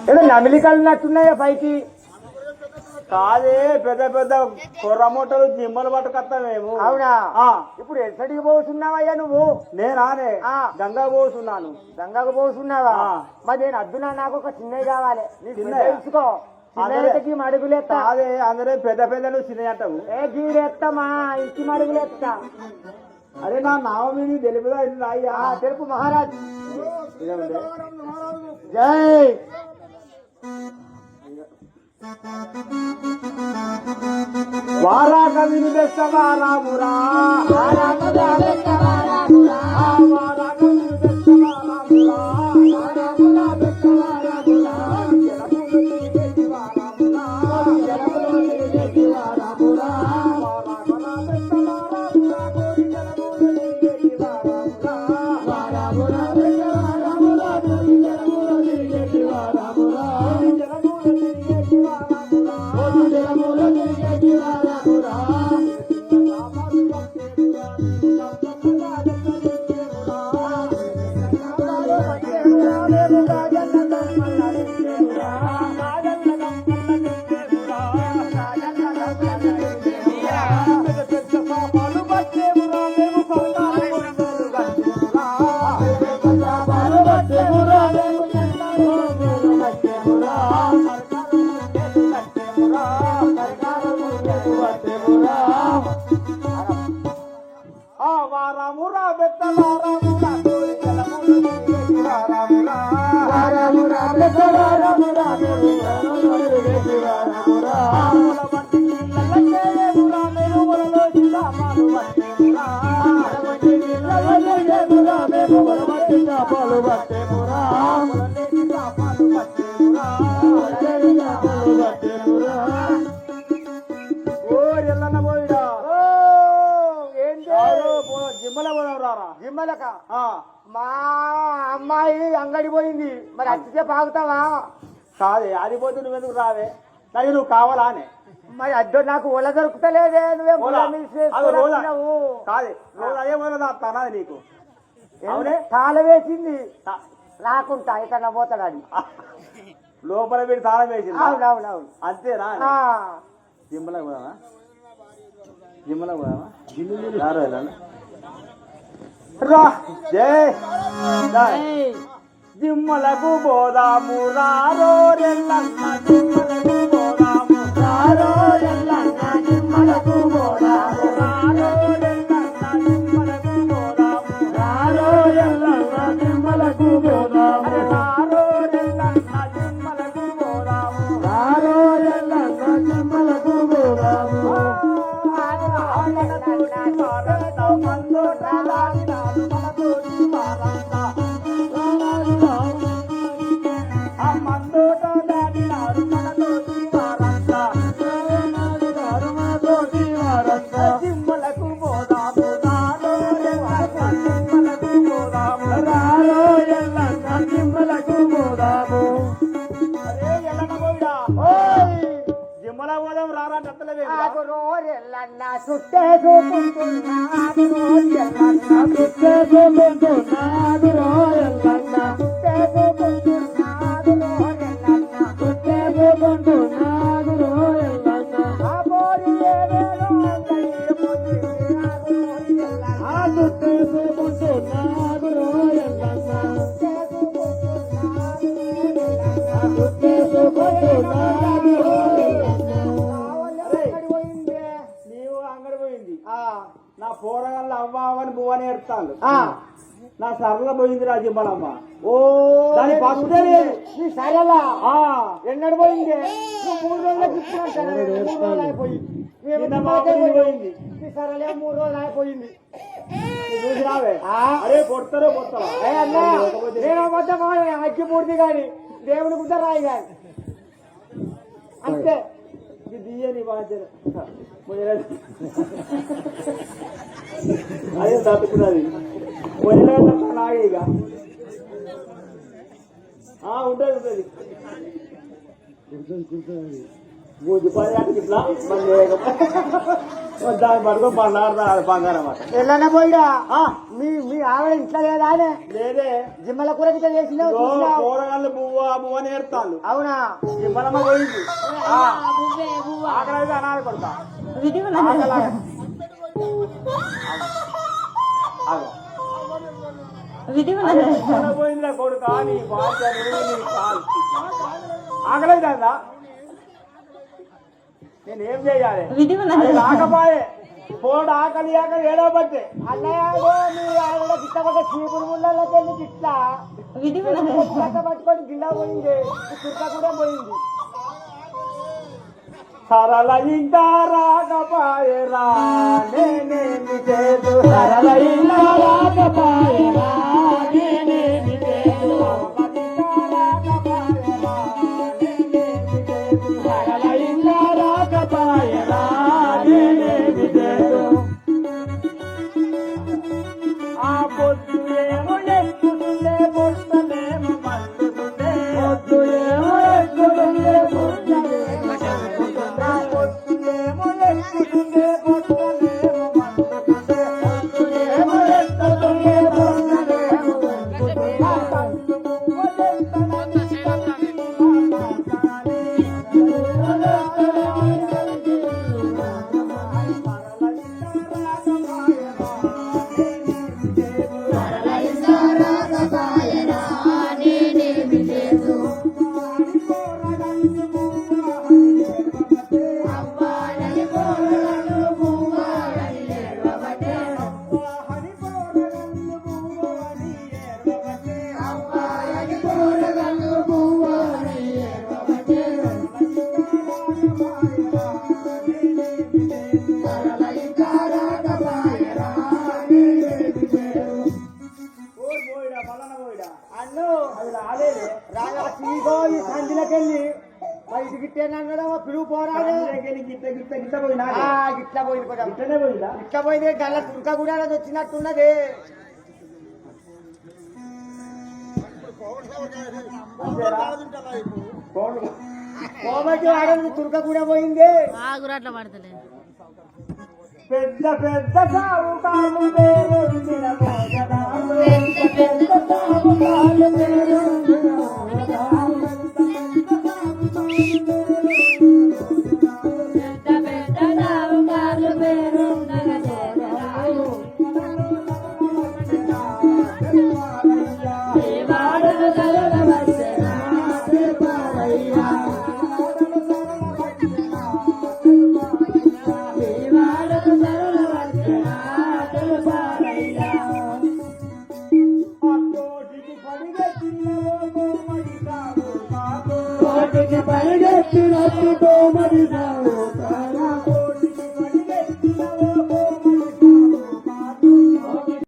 ఏదో నమిలికలు నట్టున్నాయో పైకి. కాదే పెద్ద పెద్ద కొర్ర మూటలు జిమ్మలు పట్టుకొస్తాం మేము. అవునా? ఇప్పుడు ఎక్కడికి పోతున్నావయ్యా నువ్వు? నేనానే గంగా పోతున్నాను. గంగకు పోతున్నావా? మరి నేను అద్దునా, నాకు ఒక చిన్నవి కావాలి. తెలుసుకో, చిన్నకి మడుగులేస్తా. అదే అందరే పెద్ద పెద్దలు చిన్న అంటావు. ఏ గీడెత్తమా, ఇంటి మడుగులేస్తా. అరే నా నామీ తెలుపుదా? రాయ్యా తెలుపు మహారాజ్. జై వారా కవిని తెస్తవా రామురా, వారా కవిని తెస్తవా రామురా, వారా కవిని తెస్తవా రామురా, వారా కవిని తెస్తవా రామురా, జలములు తెస్తవా రామురా, జలములు తెస్తవా రామురా, వారా కవిని తెస్తవా రామురా, కోరి జలములు తెస్తవా రామురా, వారా కవిని తెస్తవా రామురా, కోరి జలములు తెస్తవా రామురా, జలములు తెస్తవా రామురా, కోరి జలములు తెస్తవా రామురా. వారామురా బెత్తలారామురా, కోరి జలములు తెస్తవా రామురా, వారామురా బెత్తలారామురా, కోరి జలములు తెస్తవా రామురా, వంటి నీళ్ళ మెరుగులలో చాపాలు పట్టేమురా, వంటి నీళ్ళ మెరుగులలో చాపాలు పట్టేమురా, చాపాలు పట్టేమురా, చాపాలు పట్టేమురా. ఓ ఎల్లన్న పోయిడా జిమ్మల పోదాం రారా. జిమ్మలక మా అమ్మాయి అంగడి పోయింది, మరి అచ్చితే పాగుతావా? కాదే అది పోతే నువ్వెందుకు రావే? నాకు నువ్వు కావాలా అనే. మరి అడ్డో నాకు ఒల దొరుకుతలేదే, నువ్వే కాదే రోజు అదే మొదలు నీకు. అవునే తాళ వేసింది నాకుంటా ఇక్కడ పోతాడు అది లోపల పెట్టి తాళం వేసింది. అవునవునవును అంతేనా? జిమ్మలకు పోదామా? జిమ్మలకు పోదామా? రా జిమ్మలకు పోదాము రారో రెల్లన్న, జిమ్మలకు పోదాము రారో రెల్లన్న, జిమ్మలకు పోదాము రారో రెల్లన్న, జిమ్మలకు పోదాము రారో రెల్లన్న, జిమ్మలకు పోదాము రారో రెల్లన్న, జిమ్మలకు పోదాము రారో రెల్లన్న, జిమ్మలకు పోదాము. చుట్టే చూపుతున్నాడు రోజెల్లన్న, చుట్టే చూపుతున్నాడు రోజెల్లన్న, చుట్టే చూపుతున్నాడు రోజెల్లన్న, చుట్టే చూపుతున్నాడు రోజెల్లన్న, ఆ పోరి ఏదేదో అంగడి పోతున్నాడు రోజెల్లన్న, ఆ చుట్టే చూపుతున్నాడు రోజెల్లన్న, చుట్టే చూపుతున్నాడు రోజెల్లన్న, చుట్టే చూపుతున్నాడు రోజెల్లన్న. నా పోరగాళ్ళ అవ్వని బువ్వని ఏడుతాను. నా సరళ పోయింది రా జిమ్మలమ్మ. ఓ దాని పక్కనే లేదు. నీ సరళ ఎన్నడు పోయింది? 3 రోజులకు ఇచ్చినట్టు 3 రోజులు అయిపోయింది. పోయింది నీ సరళ 3 రోజులు అయిపోయింది. చూసి రావే. అరే కొడతారో కొడతారా? నేను మొత్తం అగ్గి పూర్తి కానీ దేవుని గుద్ద రాయి కానీ అంతే. దియ్యని బాధ్యత అదే తట్టుకున్నది నాగే ఇక ఉంటుంది ఉంటుంది. బుద్ధిపడి ఇట్లా దాన్ని పట్టుకొని బండారు బంగారం అట ఎల్లనే పోయిడా మీ మీ ఆవిడ ఇంట్లో లేదా అనే లేదే జిమ్మల కూర గిట్ల చేసినావు చూసినావు? కూరగాయలు బువ్వ నేర్తాను అవునా జిమ్మలమ్మ పోయింది ఆకలి అనాలి కొడుతా పోయిందిరా కొడుక నీ బాధ్యత నీ కాలు ఆకలి కదా నేనేం చెయ్యాలి అది రాకపోయే పోడు ఆకలి ఆకలి ఏడవబట్టే అన్నయ్య మీ ఆవిడ గిట్ల ఒక చీపురు ముళ్ళకి గిట్లా పట్టుకొని గిల్ల పోయింది చుక్క కూడా పోయింది సరళ ఇంకా రాకపోయేరా నేనేమి చేదు సరళ ఇంకా రాకపోయేరా నేనేమి చేదు సరళ ఇంకా రాకపోయేరా నేనేమి చేదు ఆ పొద్దు ఏమో ఎక్కుతుండే పొట్టలేమో మండుతుండే పొద్దు ఏమో ఎక్కుతుండే పొట్టలేమో సంధిలోకెళ్ళి బయట గిట్టేనన్నాడు పిలువు పోరాడు గిట్ట పోయినా గిట్లా పోయింది కొంచెం గిట్టనే పోయిందా ఇట్లా పోయింది గల్ల తుర్క కూడా వచ్చినట్టున్నది కోబట్టి వాడని తుర్క కూడా పోయింది అట్లా పడతలేదు పెద్ద పెద్ద సాగుకాలు పేరొందిన భోజనాలు. పెద్ద సాగుకాలు పేరొందిన భోజనాలు. పరిగెత్తినట్టు కోమడి సాగు